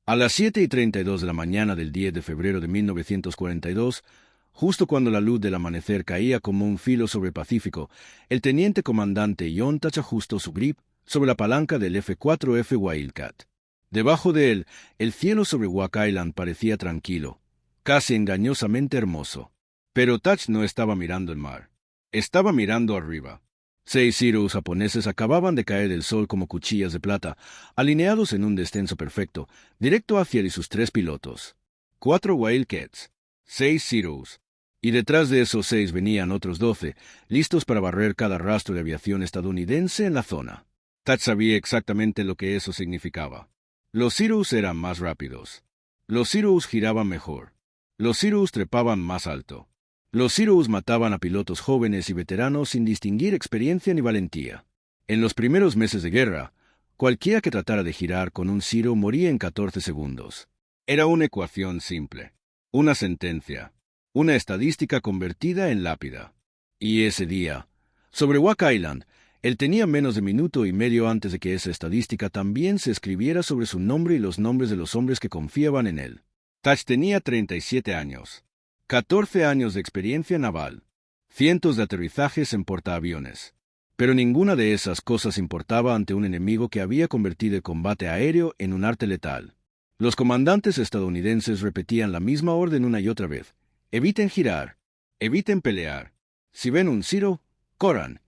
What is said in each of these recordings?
A las 7:32 de la mañana del 10 de febrero de 1942, justo cuando la luz del amanecer caía como un filo sobre el Pacífico, el teniente comandante John Thatch ajustó su grip sobre la palanca del F-4F Wildcat. Debajo de él, el cielo sobre Wack Island parecía tranquilo, casi engañosamente hermoso. Pero Thatch no estaba mirando el mar. Estaba mirando arriba. 6 Zeros japoneses acababan de caer del sol como cuchillas de plata, alineados en un descenso perfecto, directo hacia él y sus 3 pilotos. 4 Wildcats, 6 Zeros. Y detrás de esos 6 venían otros 12, listos para barrer cada rastro de aviación estadounidense en la zona. Thatch sabía exactamente lo que eso significaba. Los Zeros eran más rápidos. Los Zeros giraban mejor. Los Zeros trepaban más alto. Los Zeros mataban a pilotos jóvenes y veteranos sin distinguir experiencia ni valentía. En los primeros meses de guerra, cualquiera que tratara de girar con un Zero moría en 14 segundos. Era una ecuación simple, una sentencia, una estadística convertida en lápida. Y ese día, sobre Wack Island, él tenía menos de minuto y medio antes de que esa estadística también se escribiera sobre su nombre y los nombres de los hombres que confiaban en él. Thatch tenía 37 años. 14 años de experiencia naval, cientos de aterrizajes en portaaviones. Pero ninguna de esas cosas importaba ante un enemigo que había convertido el combate aéreo en un arte letal. Los comandantes estadounidenses repetían la misma orden una y otra vez. Eviten girar, eviten pelear. Si ven un Zero, corran.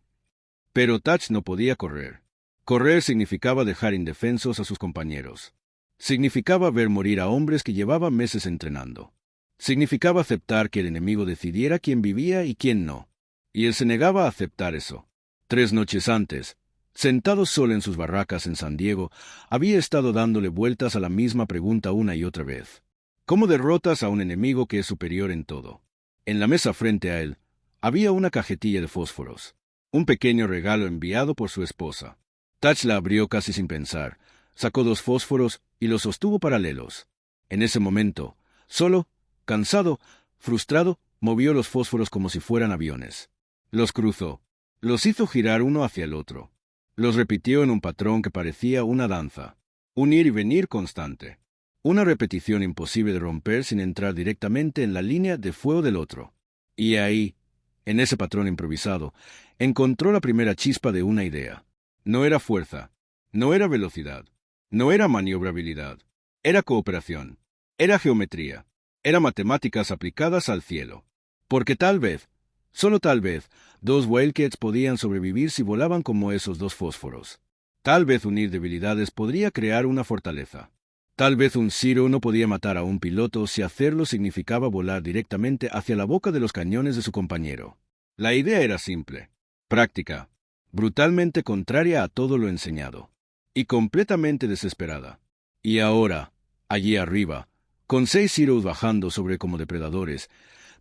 Pero Thatch no podía correr. Correr significaba dejar indefensos a sus compañeros. Significaba ver morir a hombres que llevaban meses entrenando. Significaba aceptar que el enemigo decidiera quién vivía y quién no. Y él se negaba a aceptar eso. 3 noches antes, sentado solo en sus barracas en San Diego, había estado dándole vueltas a la misma pregunta una y otra vez. ¿Cómo derrotas a un enemigo que es superior en todo? En la mesa frente a él, había una cajetilla de fósforos. Un pequeño regalo enviado por su esposa. Thatch la abrió casi sin pensar, sacó 2 fósforos y los sostuvo paralelos. En ese momento, solo, cansado, frustrado, movió los fósforos como si fueran aviones. Los cruzó. Los hizo girar uno hacia el otro. Los repitió en un patrón que parecía una danza. Un ir y venir constante. Una repetición imposible de romper sin entrar directamente en la línea de fuego del otro. Y ahí, en ese patrón improvisado, encontró la primera chispa de una idea. No era fuerza. No era velocidad. No era maniobrabilidad. Era cooperación. Era geometría. Era matemáticas aplicadas al cielo. Porque tal vez, solo tal vez, 2 Wildcats podían sobrevivir si volaban como esos 2 fósforos. Tal vez unir debilidades podría crear una fortaleza. Tal vez un Zero no podía matar a un piloto si hacerlo significaba volar directamente hacia la boca de los cañones de su compañero. La idea era simple, práctica, brutalmente contraria a todo lo enseñado, y completamente desesperada. Y ahora, allí arriba, con 6 Zeros bajando sobre como depredadores,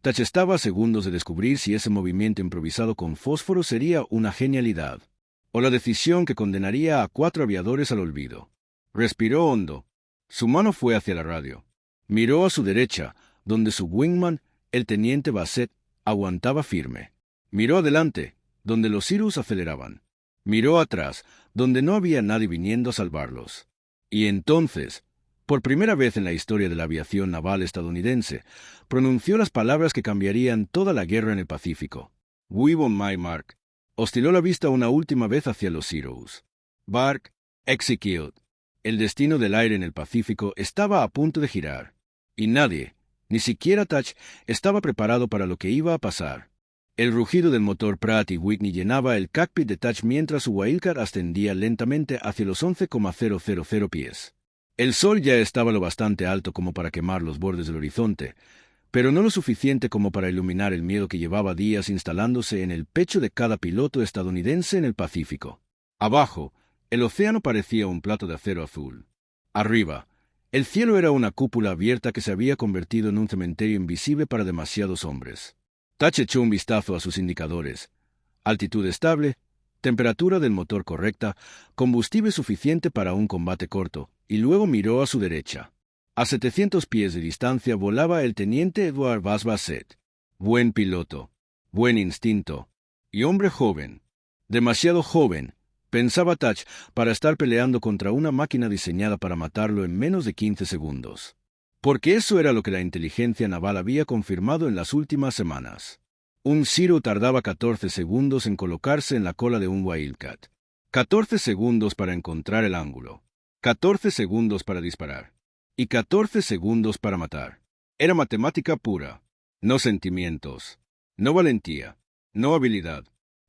Thatch estaba a segundos de descubrir si ese movimiento improvisado con fósforo sería una genialidad, o la decisión que condenaría a 4 aviadores al olvido. Respiró hondo. Su mano fue hacia la radio. Miró a su derecha, donde su wingman, el teniente Bassett, aguantaba firme. Miró adelante, donde los Zeros aceleraban. Miró atrás, donde no había nadie viniendo a salvarlos. Y entonces, por primera vez en la historia de la aviación naval estadounidense, pronunció las palabras que cambiarían toda la guerra en el Pacífico. "We on my mark." Osciló la vista una última vez hacia los Zeros. "Bark, execute." El destino del aire en el Pacífico estaba a punto de girar. Y nadie, ni siquiera Thatch, estaba preparado para lo que iba a pasar. El rugido del motor Pratt y Whitney llenaba el cockpit de Thatch mientras su Wildcat ascendía lentamente hacia los 11,000 pies. El sol ya estaba lo bastante alto como para quemar los bordes del horizonte, pero no lo suficiente como para iluminar el miedo que llevaba días instalándose en el pecho de cada piloto estadounidense en el Pacífico. Abajo, el océano parecía un plato de acero azul. Arriba, el cielo era una cúpula abierta que se había convertido en un cementerio invisible para demasiados hombres. Thatch echó un vistazo a sus indicadores. Altitud estable, temperatura del motor correcta, combustible suficiente para un combate corto, y luego miró a su derecha. A 700 pies de distancia volaba el teniente Edward Bass Bassett. Buen piloto, buen instinto, y hombre joven, demasiado joven, pensaba Touch, para estar peleando contra una máquina diseñada para matarlo en menos de 15 segundos. Porque eso era lo que la inteligencia naval había confirmado en las últimas semanas. Un Zero tardaba 14 segundos en colocarse en la cola de un Wildcat. 14 segundos para encontrar el ángulo. 14 segundos para disparar. Y 14 segundos para matar. Era matemática pura. No sentimientos. No valentía. No habilidad.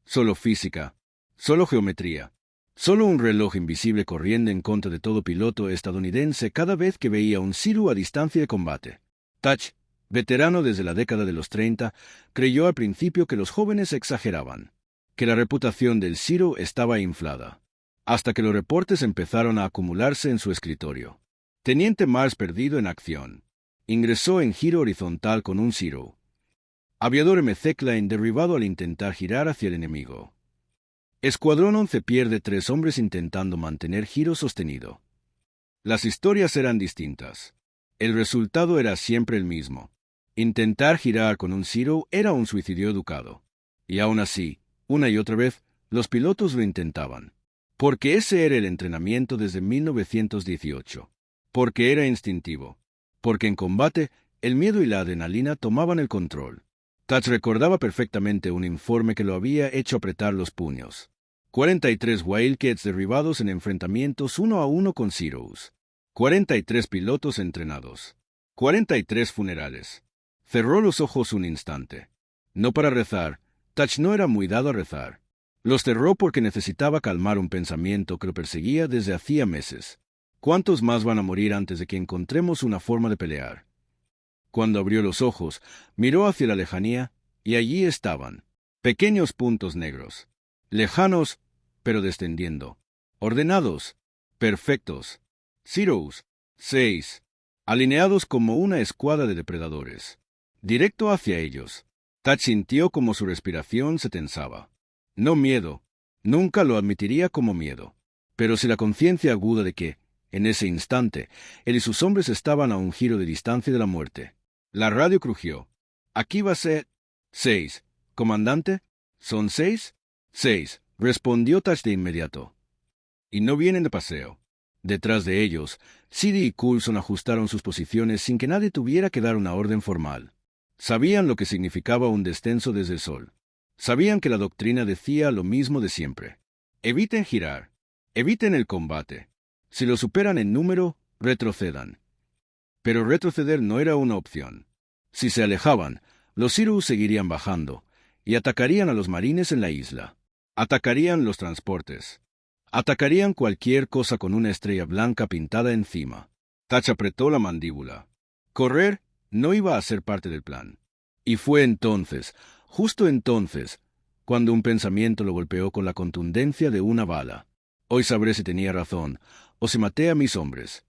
Solo física. Solo geometría. Solo un reloj invisible corriendo en contra de todo piloto estadounidense cada vez que veía un Zero a distancia de combate. Touch, veterano desde la década de los 30, creyó al principio que los jóvenes exageraban, que la reputación del Zero estaba inflada, hasta que los reportes empezaron a acumularse en su escritorio. Teniente Mars perdido en acción. Ingresó en giro horizontal con un Zero. Aviador M-Klein derribado al intentar girar hacia el enemigo. Escuadrón 11 pierde 3 hombres intentando mantener giro sostenido. Las historias eran distintas. El resultado era siempre el mismo. Intentar girar con un Zero era un suicidio educado. Y aún así, una y otra vez, los pilotos lo intentaban. Porque ese era el entrenamiento desde 1918. Porque era instintivo. Porque en combate, el miedo y la adrenalina tomaban el control. Touch recordaba perfectamente un informe que lo había hecho apretar los puños. 43 Wildcats derribados en enfrentamientos 1 a 1 con Zeros. 43 pilotos entrenados. 43 funerales. Cerró los ojos un instante. No para rezar. Touch no era muy dado a rezar. Los cerró porque necesitaba calmar un pensamiento que lo perseguía desde hacía meses. ¿Cuántos más van a morir antes de que encontremos una forma de pelear? Cuando abrió los ojos, miró hacia la lejanía, y allí estaban. Pequeños puntos negros. Lejanos, pero descendiendo. Ordenados. Perfectos. Zeros. 6. Alineados como una escuadra de depredadores. Directo hacia ellos. Touch sintió como su respiración se tensaba. No miedo. Nunca lo admitiría como miedo. Pero si la conciencia aguda de que, en ese instante, él y sus hombres estaban a un giro de distancia de la muerte. La radio crujió. Aquí va a ser 6. ¿Comandante? ¿Son 6? 6, respondió Touch de inmediato. Y no vienen de paseo. Detrás de ellos, Siddy y Coulson ajustaron sus posiciones sin que nadie tuviera que dar una orden formal. Sabían lo que significaba un descenso desde el sol. Sabían que la doctrina decía lo mismo de siempre. Eviten girar. Eviten el combate. Si lo superan en número, retrocedan. Pero retroceder no era una opción. Si se alejaban, los Zeros seguirían bajando, y atacarían a los marines en la isla. Atacarían los transportes. Atacarían cualquier cosa con una estrella blanca pintada encima. Touch apretó la mandíbula. Correr no iba a ser parte del plan. Y fue entonces, justo entonces, cuando un pensamiento lo golpeó con la contundencia de una bala. Hoy sabré si tenía razón, o si maté a mis hombres.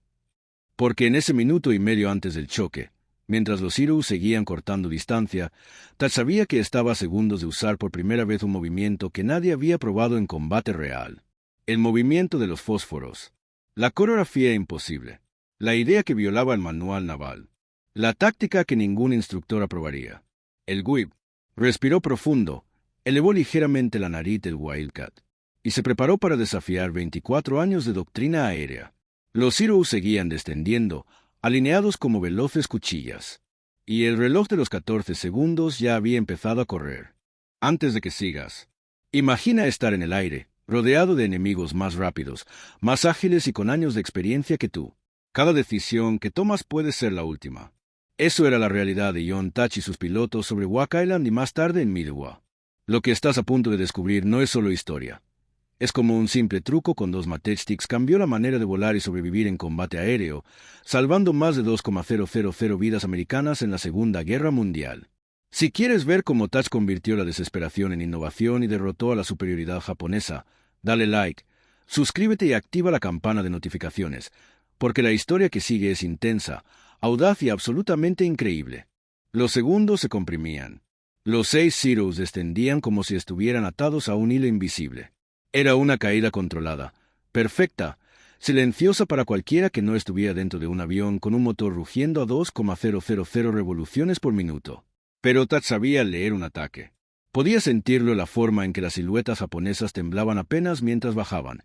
Porque en ese minuto y medio antes del choque, mientras los Zeros seguían cortando distancia, Touch sabía que estaba a segundos de usar por primera vez un movimiento que nadie había probado en combate real. El movimiento de los fósforos. La coreografía imposible. La idea que violaba el manual naval. La táctica que ningún instructor aprobaría. El whip. Respiró profundo, elevó ligeramente la nariz del Wildcat, y se preparó para desafiar 24 años de doctrina aérea. Los Zeros seguían descendiendo, alineados como veloces cuchillas. Y el reloj de los 14 segundos ya había empezado a correr. Antes de que sigas, imagina estar en el aire, rodeado de enemigos más rápidos, más ágiles y con años de experiencia que tú. Cada decisión que tomas puede ser la última. Eso era la realidad de John Touch y sus pilotos sobre Wack Island y más tarde en Midway. Lo que estás a punto de descubrir no es solo historia. Es como un simple truco con 2 matchsticks cambió la manera de volar y sobrevivir en combate aéreo, salvando más de 2,000 vidas americanas en la Segunda Guerra Mundial. Si quieres ver cómo Touch convirtió la desesperación en innovación y derrotó a la superioridad japonesa, dale like, suscríbete y activa la campana de notificaciones, porque la historia que sigue es intensa, audaz y absolutamente increíble. Los segundos se comprimían. Los 6 Zeros descendían como si estuvieran atados a un hilo invisible. Era una caída controlada, perfecta, silenciosa para cualquiera que no estuviera dentro de un avión con un motor rugiendo a 2,000 revoluciones por minuto. Pero Touch sabía leer un ataque. Podía sentirlo la forma en que las siluetas japonesas temblaban apenas mientras bajaban.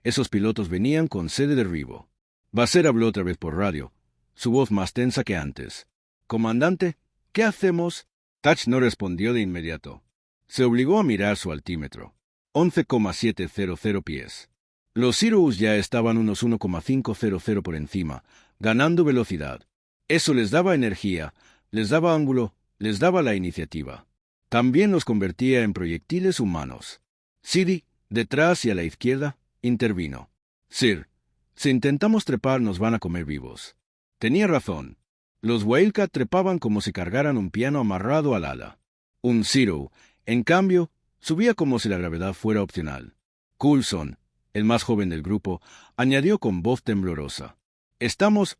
Esos pilotos venían con sed de derribo. Basset habló otra vez por radio, su voz más tensa que antes. «Comandante, ¿qué hacemos?» Touch no respondió de inmediato. Se obligó a mirar su altímetro. 11,700 pies. Los Sirius ya estaban unos 1,500 por encima, ganando velocidad. Eso les daba energía, les daba ángulo, les daba la iniciativa. También los convertía en proyectiles humanos. Sidi, detrás y a la izquierda, intervino. «Sir, si intentamos trepar nos van a comer vivos». Tenía razón. Los Wildcat trepaban como si cargaran un piano amarrado al ala. Un Zero, en cambio, subía como si la gravedad fuera opcional. Coulson, el más joven del grupo, añadió con voz temblorosa. Estamos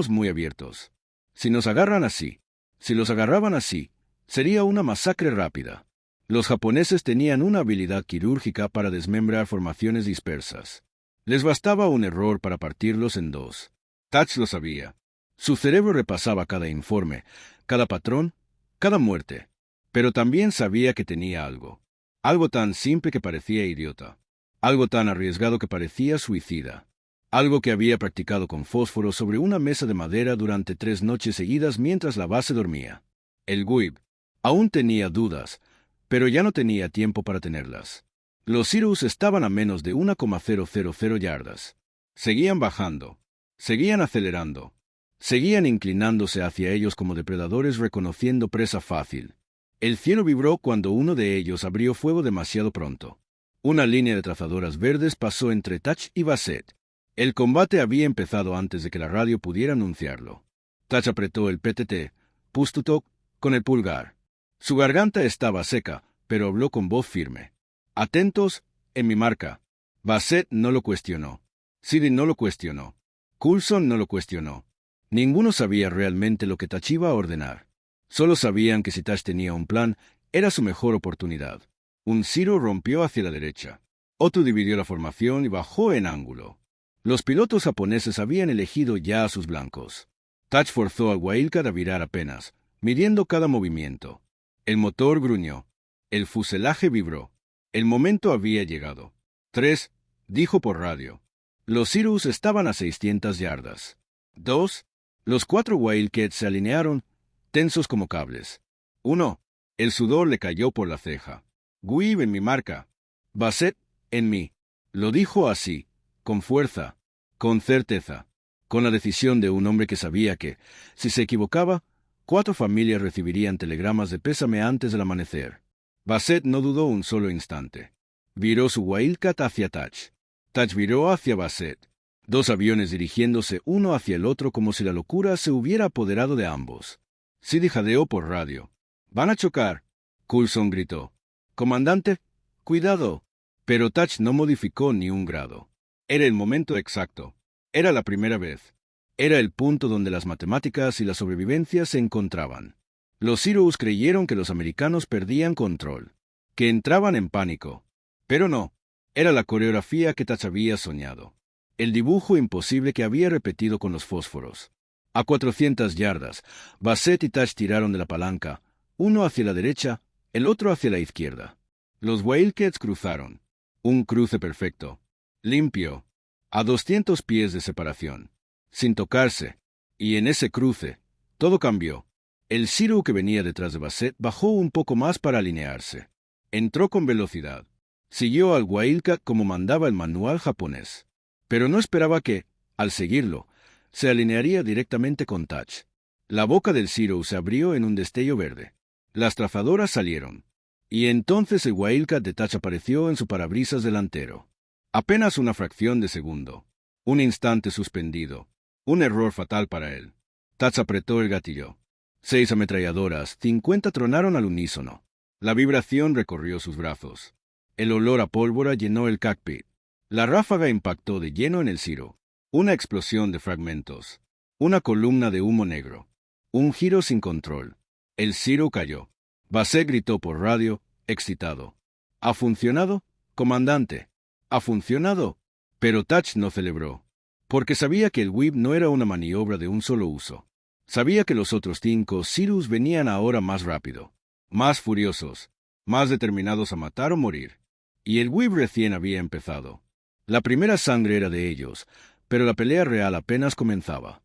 muy abiertos. Si nos agarran así, si los agarraban así, sería una masacre rápida. Los japoneses tenían una habilidad quirúrgica para desmembrar formaciones dispersas. Les bastaba un error para partirlos en dos. Touch lo sabía. Su cerebro repasaba cada informe, cada patrón, cada muerte. Pero también sabía que tenía algo. Algo tan simple que parecía idiota. Algo tan arriesgado que parecía suicida. Algo que había practicado con fósforo sobre una mesa de madera durante 3 noches seguidas mientras la base dormía. El Guib. Aún tenía dudas, pero ya no tenía tiempo para tenerlas. Los Sirius estaban a menos de 1,000 yardas. Seguían bajando. Seguían acelerando. Seguían inclinándose hacia ellos como depredadores reconociendo presa fácil. El cielo vibró cuando uno de ellos abrió fuego demasiado pronto. Una línea de trazadoras verdes pasó entre Touch y Basset. El combate había empezado antes de que la radio pudiera anunciarlo. Touch apretó el PTT, push-to-talk, con el pulgar. Su garganta estaba seca, pero habló con voz firme. «Atentos, en mi marca». Basset no lo cuestionó. Sidi no lo cuestionó. Coulson no lo cuestionó. Ninguno sabía realmente lo que Touch iba a ordenar. Solo sabían que si Touch tenía un plan, era su mejor oportunidad. Un Zero rompió hacia la derecha. Otto dividió la formación y bajó en ángulo. Los pilotos japoneses habían elegido ya a sus blancos. Touch forzó al Wildcat a virar apenas, midiendo cada movimiento. El motor gruñó. El fuselaje vibró. El momento había llegado. 3, dijo por radio. Los Sirius estaban a 600 yardas. 2, los 4 Wildcats se alinearon, tensos como cables. 1, el sudor le cayó por la ceja. «Guib en mi marca». «Basset, en mí». Lo dijo así, con fuerza, con certeza, con la decisión de un hombre que sabía que, si se equivocaba, 4 familias recibirían telegramas de pésame antes del amanecer. Basset no dudó un solo instante. Viró su Wildcat hacia Touch. Touch viró hacia Basset. 2 aviones dirigiéndose uno hacia el otro como si la locura se hubiera apoderado de ambos. Sidi jadeó por radio. «Van a chocar». Coulson gritó. «Comandante, cuidado». Pero Touch no modificó ni un grado. Era el momento exacto. Era la primera vez. Era el punto donde las matemáticas y la sobrevivencia se encontraban. Los Sirius creyeron que los americanos perdían control, que entraban en pánico. Pero no. Era la coreografía que Touch había soñado. El dibujo imposible que había repetido con los fósforos. A 400 yardas, Basset y Touch tiraron de la palanca, uno hacia la derecha, el otro hacia la izquierda. Los Wildcats cruzaron. Un cruce perfecto. Limpio. A 200 pies de separación. Sin tocarse. Y en ese cruce, todo cambió. El Zero que venía detrás de Basset bajó un poco más para alinearse. Entró con velocidad. Siguió al Wildcat como mandaba el manual japonés. Pero no esperaba que, al seguirlo, se alinearía directamente con Touch. La boca del Zero se abrió en un destello verde. Las trazadoras salieron. Y entonces el Wildcat de Touch apareció en su parabrisas delantero. Apenas una fracción de segundo. Un instante suspendido. Un error fatal para él. Touch apretó el gatillo. 6 ametralladoras, 50 tronaron al unísono. La vibración recorrió sus brazos. El olor a pólvora llenó el cockpit. La ráfaga impactó de lleno en el Zero. Una explosión de fragmentos. Una columna de humo negro. Un giro sin control. El Zero cayó. Basset gritó por radio, excitado. «¿Ha funcionado, comandante? ¿Ha funcionado?» Pero Touch no celebró. Porque sabía que el whip no era una maniobra de un solo uso. Sabía que los otros 5 Sirius venían ahora más rápido. Más furiosos. más determinados a matar o morir. Y el Weave recién había empezado. La primera sangre era de ellos, pero la pelea real apenas comenzaba.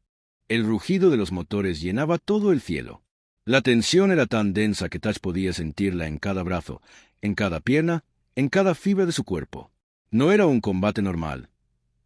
El rugido de los motores llenaba todo el cielo. La tensión era tan densa que Touch podía sentirla en cada brazo, en cada pierna, en cada fibra de su cuerpo. No era un combate normal.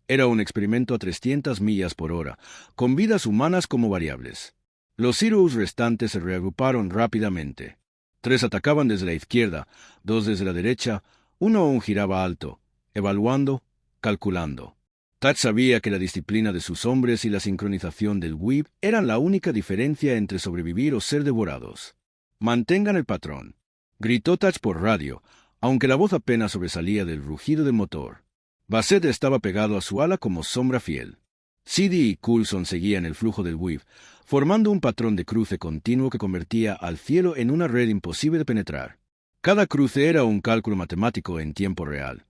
Era un experimento a 300 millas por hora, con vidas humanas como variables. Los Zeros restantes se reagruparon rápidamente. 3 atacaban desde la izquierda, 2 desde la derecha, uno aún giraba alto, evaluando, calculando. Touch sabía que la disciplina de sus hombres y la sincronización del Weave eran la única diferencia entre sobrevivir o ser devorados. «Mantengan el patrón», gritó Touch por radio, aunque la voz apenas sobresalía del rugido del motor. Bassett estaba pegado a su ala como sombra fiel. Siddy y Coulson seguían el flujo del Weave, formando un patrón de cruce continuo que convertía al cielo en una red imposible de penetrar. Cada cruce era un cálculo matemático en tiempo real.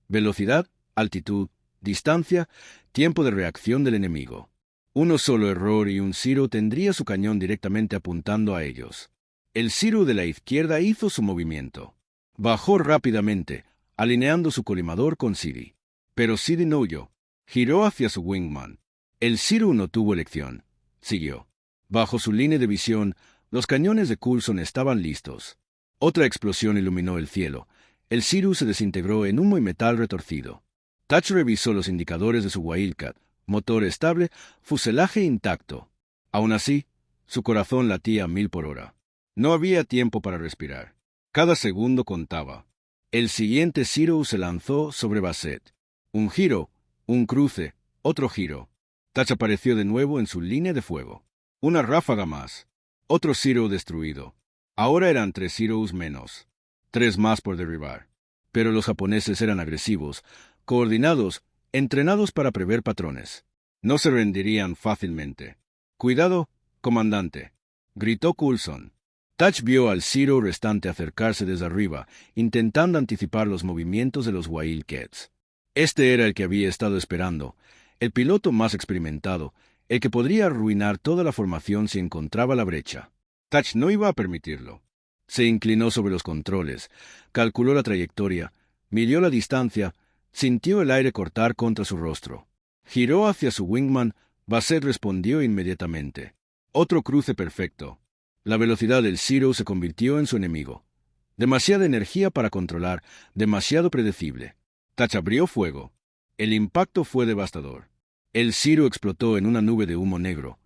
Velocidad, altitud, distancia, tiempo de reacción del enemigo. Uno solo error y un Zero tendría su cañón directamente apuntando a ellos. El Zero de la izquierda hizo su movimiento. Bajó rápidamente, alineando su colimador con Siddy. Pero Siddy no huyó. Giró hacia su wingman. El Zero no tuvo elección. Siguió. Bajo su línea de visión, los cañones de Coulson estaban listos. Otra explosión iluminó el cielo. El Zero se desintegró en humo y metal retorcido. Touch revisó los indicadores de su Wildcat. Motor estable, fuselaje intacto. Aún así, su corazón latía a 1000 por hora. No había tiempo para respirar. Cada segundo contaba. El siguiente Zero se lanzó sobre Bassett. Un giro, un cruce, otro giro. Touch apareció de nuevo en su línea de fuego. Una ráfaga más. Otro Zero destruido. Ahora eran 3 Zeros menos. 3 más por derribar. Pero los japoneses eran agresivos, coordinados, entrenados para prever patrones. No se rendirían fácilmente. «Cuidado, comandante», gritó Coulson. Touch vio al Zero restante acercarse desde arriba, intentando anticipar los movimientos de los Wildcats. Este era el que había estado esperando, el piloto más experimentado, el que podría arruinar toda la formación si encontraba la brecha. Touch no iba a permitirlo. Se inclinó sobre los controles, calculó la trayectoria, midió la distancia, sintió el aire cortar contra su rostro. Giró hacia su wingman. Bassett respondió inmediatamente. Otro cruce perfecto. La velocidad del Zero se convirtió en su enemigo. Demasiada energía para controlar, demasiado predecible. Touch abrió fuego. El impacto fue devastador. El Zero explotó en una nube de humo negro,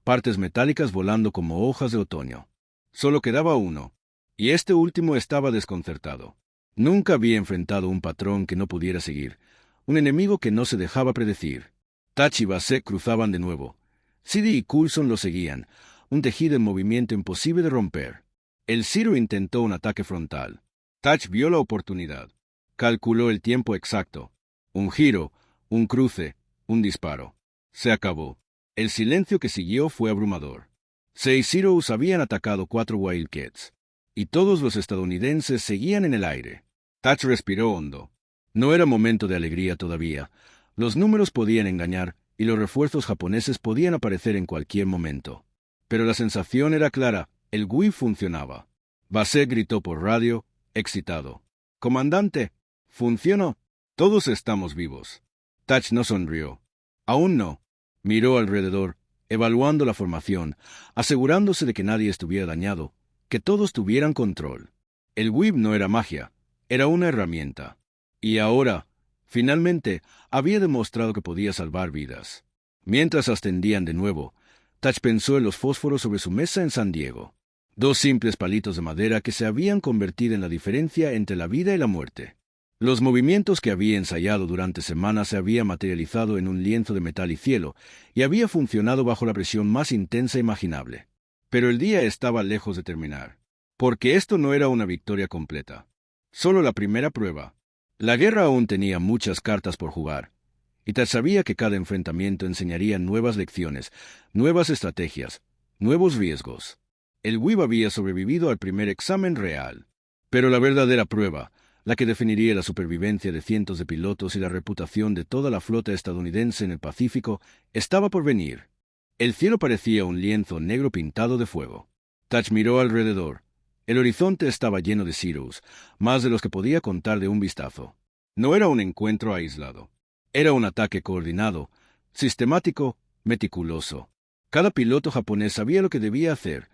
partes metálicas volando como hojas de otoño. Solo quedaba uno, y este último estaba desconcertado. Nunca había enfrentado un patrón que no pudiera seguir, un enemigo que no se dejaba predecir. Touch y Bassett cruzaban de nuevo. Siddy y Coulson lo seguían, un tejido en movimiento imposible de romper. El Zero intentó un ataque frontal. Touch vio la oportunidad. Calculó el tiempo exacto. Un giro, un cruce, un disparo. Se acabó. El silencio que siguió fue abrumador. 6 Zeros habían atacado 4 Wildcats, y todos los estadounidenses seguían en el aire. Touch respiró hondo. No era momento de alegría todavía. Los números podían engañar, y los refuerzos japoneses podían aparecer en cualquier momento. Pero la sensación era clara, el Weave funcionaba. Bassett gritó por radio, excitado. «Comandante, funcionó. Todos estamos vivos». Touch no sonrió. Aún no. Miró alrededor, evaluando la formación, asegurándose de que nadie estuviera dañado, que todos tuvieran control. El Weave no era magia, era una herramienta. Y ahora, finalmente, había demostrado que podía salvar vidas. Mientras ascendían de nuevo, Touch pensó en los fósforos sobre su mesa en San Diego. 2 simples palitos de madera que se habían convertido en la diferencia entre la vida y la muerte. Los movimientos que había ensayado durante semanas se habían materializado en un lienzo de metal y cielo, y había funcionado bajo la presión más intensa imaginable. Pero el día estaba lejos de terminar, porque esto no era una victoria completa. Solo la primera prueba. La guerra aún tenía muchas cartas por jugar, y Touch sabía que cada enfrentamiento enseñaría nuevas lecciones, nuevas estrategias, nuevos riesgos. El Weave había sobrevivido al primer examen real, pero la verdadera prueba, la que definiría la supervivencia de cientos de pilotos y la reputación de toda la flota estadounidense en el Pacífico, estaba por venir. El cielo parecía un lienzo negro pintado de fuego. Touch miró alrededor. El horizonte estaba lleno de Zeros, más de los que podía contar de un vistazo. No era un encuentro aislado. Era un ataque coordinado, sistemático, meticuloso. Cada piloto japonés sabía lo que debía hacer: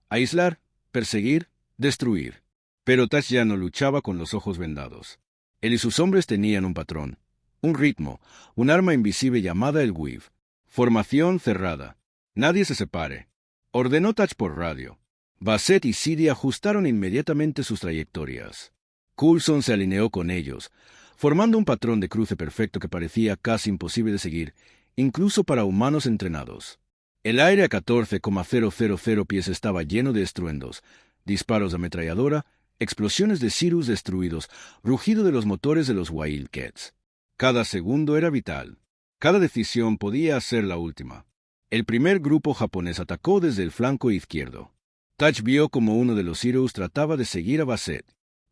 aislar, perseguir, destruir. Pero Touch ya no luchaba con los ojos vendados. Él y sus hombres tenían un patrón, un ritmo, un arma invisible llamada el Weave. Formación cerrada. Nadie se separe. Ordenó Touch por radio. Basset y Sidi ajustaron inmediatamente sus trayectorias. Coulson se alineó con ellos, formando un patrón de cruce perfecto que parecía casi imposible de seguir, incluso para humanos entrenados. El aire a 14,000 pies estaba lleno de estruendos, disparos de ametralladora, explosiones de Cirrus destruidos, rugido de los motores de los Wildcats. Cada segundo era vital. Cada decisión podía ser la última. El primer grupo japonés atacó desde el flanco izquierdo. Touch vio como uno de los Cirrus trataba de seguir a Basset.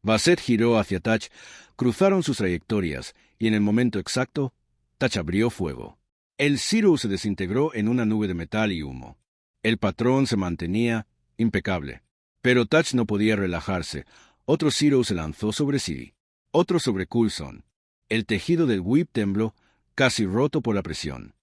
Basset giró hacia Touch, cruzaron sus trayectorias, y en el momento exacto, Touch abrió fuego. El Cirrus se desintegró en una nube de metal y humo. El patrón se mantenía impecable. Pero Touch no podía relajarse. Otro Cirrus se lanzó sobre Sidi. Otro sobre Coulson. El tejido del whip tembló, casi roto por la presión.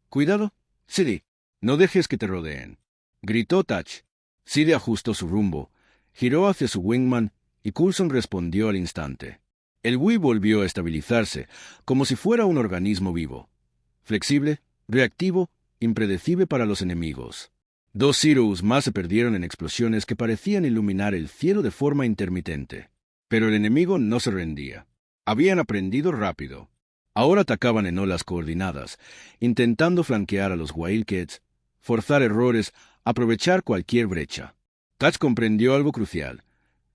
«¡Cuidado, Sidi! No dejes que te rodeen», gritó Touch. Sidi ajustó su rumbo, giró hacia su wingman, y Coulson respondió al instante. El whip volvió a estabilizarse, como si fuera un organismo vivo. Flexible, reactivo, impredecible para los enemigos. Dos Cirrus más se perdieron en explosiones que parecían iluminar el cielo de forma intermitente. Pero el enemigo no se rendía. Habían aprendido rápido. Ahora atacaban en olas coordinadas, intentando flanquear a los Wildcats, forzar errores, aprovechar cualquier brecha. Touch comprendió algo crucial.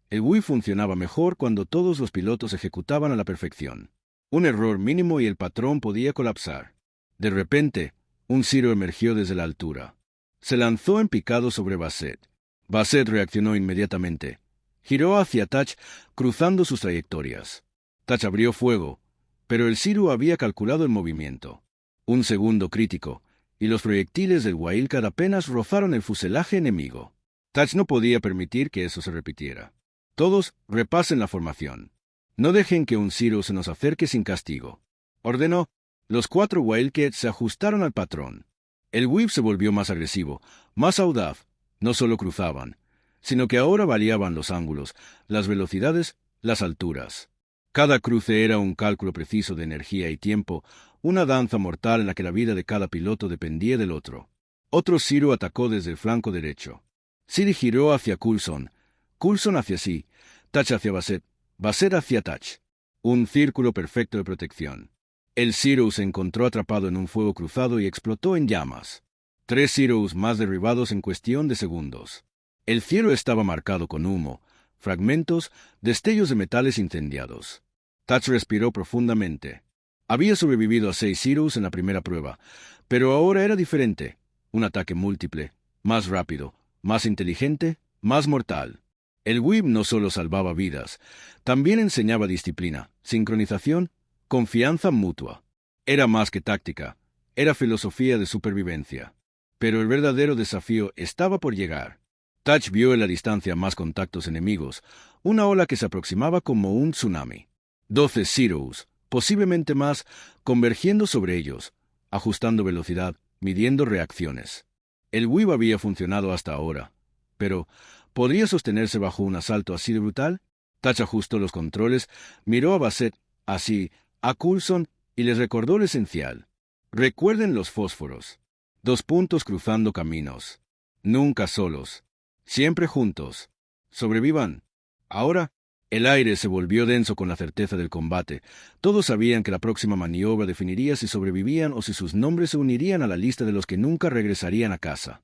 El Wii funcionaba mejor cuando todos los pilotos ejecutaban a la perfección. Un error mínimo y el patrón podía colapsar. De repente, un Zero emergió desde la altura. Se lanzó en picado sobre Basset. Basset reaccionó inmediatamente. Giró hacia Touch, cruzando sus trayectorias. Touch abrió fuego, pero el Zero había calculado el movimiento. Un segundo crítico, y los proyectiles del Wildcat apenas rozaron el fuselaje enemigo. Touch no podía permitir que eso se repitiera. Todos repasen la formación. No dejen que un Zero se nos acerque sin castigo, ordenó. Los 4 Wildcats se ajustaron al patrón. El Whip se volvió más agresivo, más audaz. No solo cruzaban, sino que ahora variaban los ángulos, las velocidades, las alturas. Cada cruce era un cálculo preciso de energía y tiempo, una danza mortal en la que la vida de cada piloto dependía del otro. Otro Zero atacó desde el flanco derecho. Sidi giró hacia Coulson, Coulson hacia sí, Touch hacia Basset, Basset hacia Touch. Un círculo perfecto de protección. El Zero se encontró atrapado en un fuego cruzado y explotó en llamas. 3 Zeros más derribados en cuestión de segundos. El cielo estaba marcado con humo, fragmentos, destellos de metales incendiados. Touch respiró profundamente. Había sobrevivido a 6 Zeros en la primera prueba, pero ahora era diferente. Un ataque múltiple, más rápido, más inteligente, más mortal. El Whip no solo salvaba vidas, también enseñaba disciplina, sincronización, confianza mutua. Era más que táctica, era filosofía de supervivencia. Pero el verdadero desafío estaba por llegar. Touch vio en la distancia más contactos enemigos, una ola que se aproximaba como un tsunami. 12 Zeros, posiblemente más, convergiendo sobre ellos, ajustando velocidad, midiendo reacciones. El Whip había funcionado hasta ahora, pero ¿podría sostenerse bajo un asalto así de brutal? Touch ajustó los controles, miró a Basset, así, a Coulson, y les recordó lo esencial. Recuerden los fósforos. 2 puntos cruzando caminos. Nunca solos. Siempre juntos. Sobrevivan. Ahora, el aire se volvió denso con la certeza del combate. Todos sabían que la próxima maniobra definiría si sobrevivían o si sus nombres se unirían a la lista de los que nunca regresarían a casa.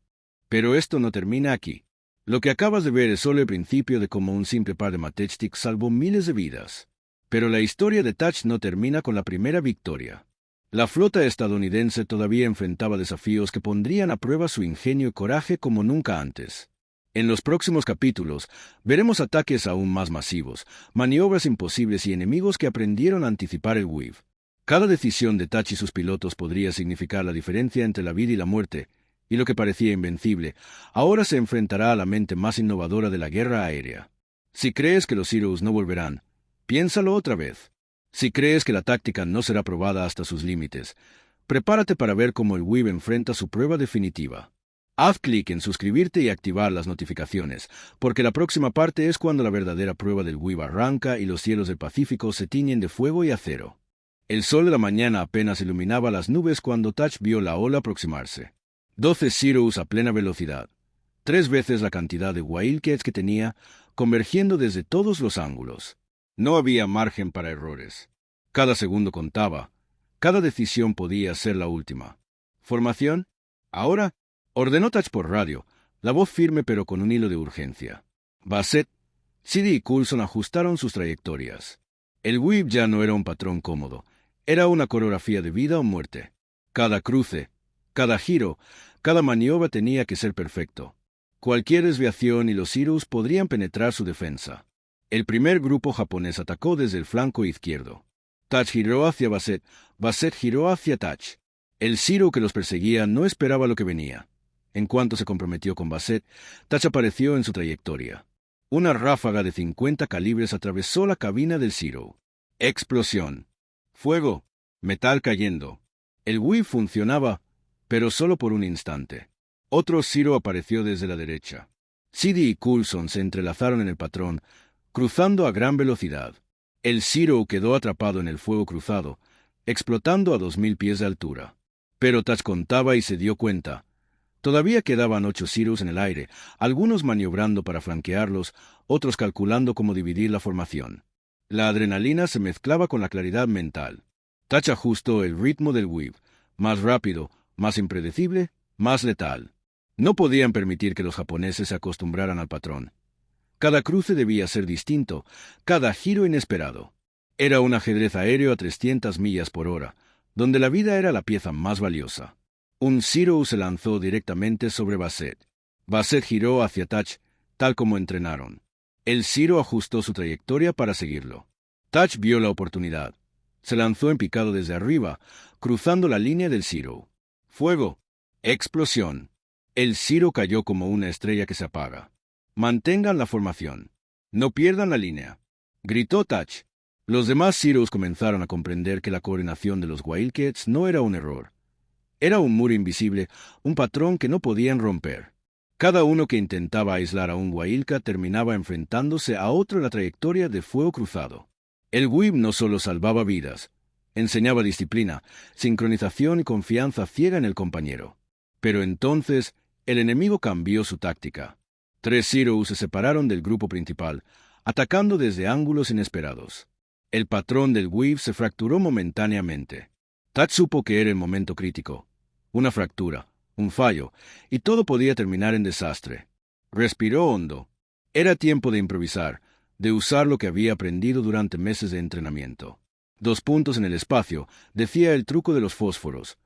Pero esto no termina aquí. Lo que acabas de ver es solo el principio de cómo un simple par de Matchsticks salvó miles de vidas. Pero la historia de Touch no termina con la primera victoria. La flota estadounidense todavía enfrentaba desafíos que pondrían a prueba su ingenio y coraje como nunca antes. En los próximos capítulos, veremos ataques aún más masivos, maniobras imposibles y enemigos que aprendieron a anticipar el Weave. Cada decisión de Touch y sus pilotos podría significar la diferencia entre la vida y la muerte, y lo que parecía invencible, ahora se enfrentará a la mente más innovadora de la guerra aérea. Si crees que los Heroes no volverán, piénsalo otra vez. Si crees que la táctica no será probada hasta sus límites, prepárate para ver cómo el WIB enfrenta su prueba definitiva. Haz clic en suscribirte y activar las notificaciones, porque la próxima parte es cuando la verdadera prueba del WIB arranca y los cielos del Pacífico se tiñen de fuego y acero. El sol de la mañana apenas iluminaba las nubes cuando Touch vio la ola aproximarse. 12 Zeros a plena velocidad, 3 veces la cantidad de Wildcats que tenía, convergiendo desde todos los ángulos. No había margen para errores. Cada segundo contaba. Cada decisión podía ser la última. ¿Formación? Ahora, ordenó Touch por radio, la voz firme pero con un hilo de urgencia. Bassett, CD y Coulson ajustaron sus trayectorias. El WIB ya no era un patrón cómodo, era una coreografía de vida o muerte. Cada cruce, cada giro, cada maniobra tenía que ser perfecto. Cualquier desviación y los Heroes podrían penetrar su defensa. El primer grupo japonés atacó desde el flanco izquierdo. Touch giró hacia Bassett, Bassett giró hacia Touch. El Zero que los perseguía no esperaba lo que venía. En cuanto se comprometió con Bassett, Touch apareció en su trayectoria. Una ráfaga de 50 calibres atravesó la cabina del Zero. Explosión. Fuego. Metal cayendo. El WIB funcionaba, pero solo por un instante. Otro Zero apareció desde la derecha. CD y Coulson se entrelazaron en el patrón, cruzando a gran velocidad. El Zero quedó atrapado en el fuego cruzado, explotando a 2000 pies de altura. Pero Touch contaba y se dio cuenta. Todavía quedaban 8 Zeros en el aire, algunos maniobrando para flanquearlos, otros calculando cómo dividir la formación. La adrenalina se mezclaba con la claridad mental. Touch ajustó el ritmo del WIB, más rápido, más impredecible, más letal. No podían permitir que los japoneses se acostumbraran al patrón. Cada cruce debía ser distinto, cada giro inesperado. Era un ajedrez aéreo a 300 millas por hora, donde la vida era la pieza más valiosa. Un Zero se lanzó directamente sobre Bassett. Bassett giró hacia Touch, tal como entrenaron. El Zero ajustó su trayectoria para seguirlo. Touch vio la oportunidad. Se lanzó en picado desde arriba, cruzando la línea del Zero. Fuego. Explosión. El Zero cayó como una estrella que se apaga. Mantengan la formación. No pierdan la línea. Gritó Touch. Los demás Zeros comenzaron a comprender que la coordinación de los Wildcats no era un error. Era un muro invisible, un patrón que no podían romper. Cada uno que intentaba aislar a un Wildcat terminaba enfrentándose a otro en la trayectoria de fuego cruzado. El WIB no solo salvaba vidas, enseñaba disciplina, sincronización y confianza ciega en el compañero. Pero entonces, el enemigo cambió su táctica. 3 Zeros se separaron del grupo principal, atacando desde ángulos inesperados. El patrón del WIB se fracturó momentáneamente. Touch supo que era el momento crítico. Una fractura, un fallo, y todo podía terminar en desastre. Respiró hondo. Era tiempo de improvisar, de usar lo que había aprendido durante meses de entrenamiento. 2 puntos en el espacio, decía el truco de los fósforos.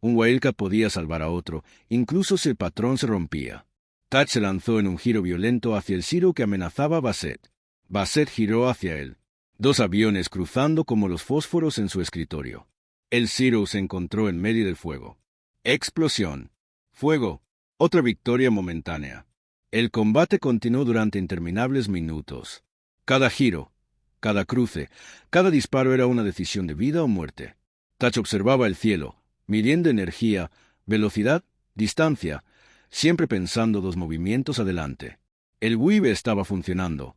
Un Wildcat podía salvar a otro, incluso si el patrón se rompía. Touch se lanzó en un giro violento hacia el Zero que amenazaba a Bassett. Bassett giró hacia él. 2 aviones cruzando como los fósforos en su escritorio. El Zero se encontró en medio del fuego. Explosión. Fuego. Otra victoria momentánea. El combate continuó durante interminables minutos. Cada giro, cada cruce, cada disparo era una decisión de vida o muerte. Touch observaba el cielo, midiendo energía, velocidad, distancia, siempre pensando 2 movimientos adelante. El WIB estaba funcionando,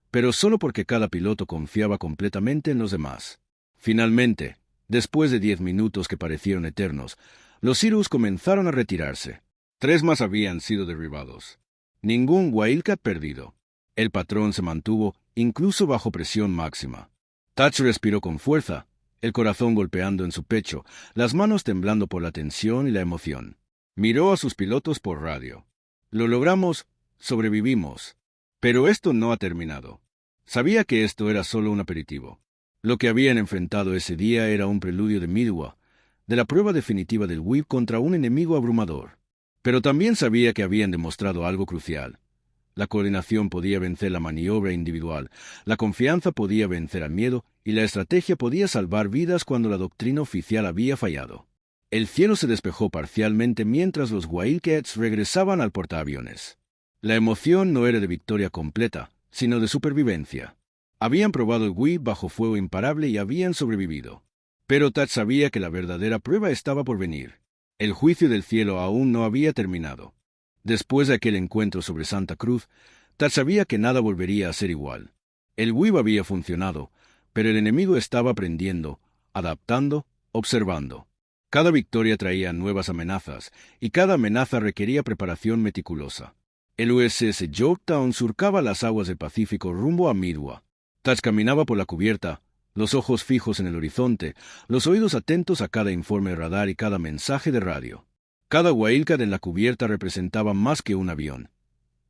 pero solo porque cada piloto confiaba completamente en los demás. Finalmente, después de 10 minutos que parecieron eternos, los Zeros comenzaron a retirarse. 3 más habían sido derribados. Ningún Wildcat perdido. El patrón se mantuvo, incluso bajo presión máxima. Touch respiró con fuerza, el corazón golpeando en su pecho, las manos temblando por la tensión y la emoción. Miró a sus pilotos por radio. Lo logramos, sobrevivimos. Pero esto no ha terminado. Sabía que esto era solo un aperitivo. Lo que habían enfrentado ese día era un preludio de Midway, de la prueba definitiva del WIB contra un enemigo abrumador. Pero también sabía que habían demostrado algo crucial. La coordinación podía vencer la maniobra individual, la confianza podía vencer al miedo y la estrategia podía salvar vidas cuando la doctrina oficial había fallado. El cielo se despejó parcialmente mientras los Wildcats regresaban al portaaviones. La emoción no era de victoria completa, sino de supervivencia. Habían probado el Whip bajo fuego imparable y habían sobrevivido. Pero Tad sabía que la verdadera prueba estaba por venir. El juicio del cielo aún no había terminado. Después de aquel encuentro sobre Santa Cruz, Tad sabía que nada volvería a ser igual. El Whip había funcionado, pero el enemigo estaba aprendiendo, adaptando, observando. Cada victoria traía nuevas amenazas, y cada amenaza requería preparación meticulosa. El USS Yorktown surcaba las aguas del Pacífico rumbo a Midway. Tad caminaba por la cubierta, los ojos fijos en el horizonte, los oídos atentos a cada informe radar y cada mensaje de radio. Cada Wildcat en la cubierta representaba más que un avión.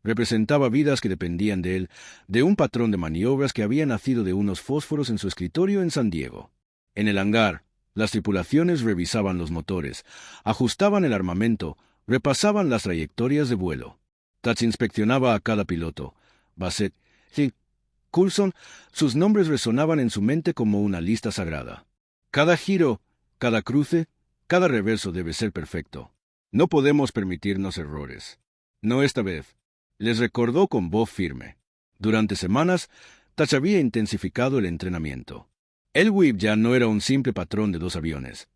Representaba vidas que dependían de él, de un patrón de maniobras que había nacido de unos fósforos en su escritorio en San Diego. En el hangar, las tripulaciones revisaban los motores, ajustaban el armamento, repasaban las trayectorias de vuelo. Tad inspeccionaba a cada piloto. Bassett, Hill, Coulson, sus nombres resonaban en su mente como una lista sagrada. Cada giro, cada cruce, cada reverso debe ser perfecto. No podemos permitirnos errores. No esta vez, les recordó con voz firme. Durante semanas, Tad había intensificado el entrenamiento. El Whip ya no era un simple patrón de 2 aviones.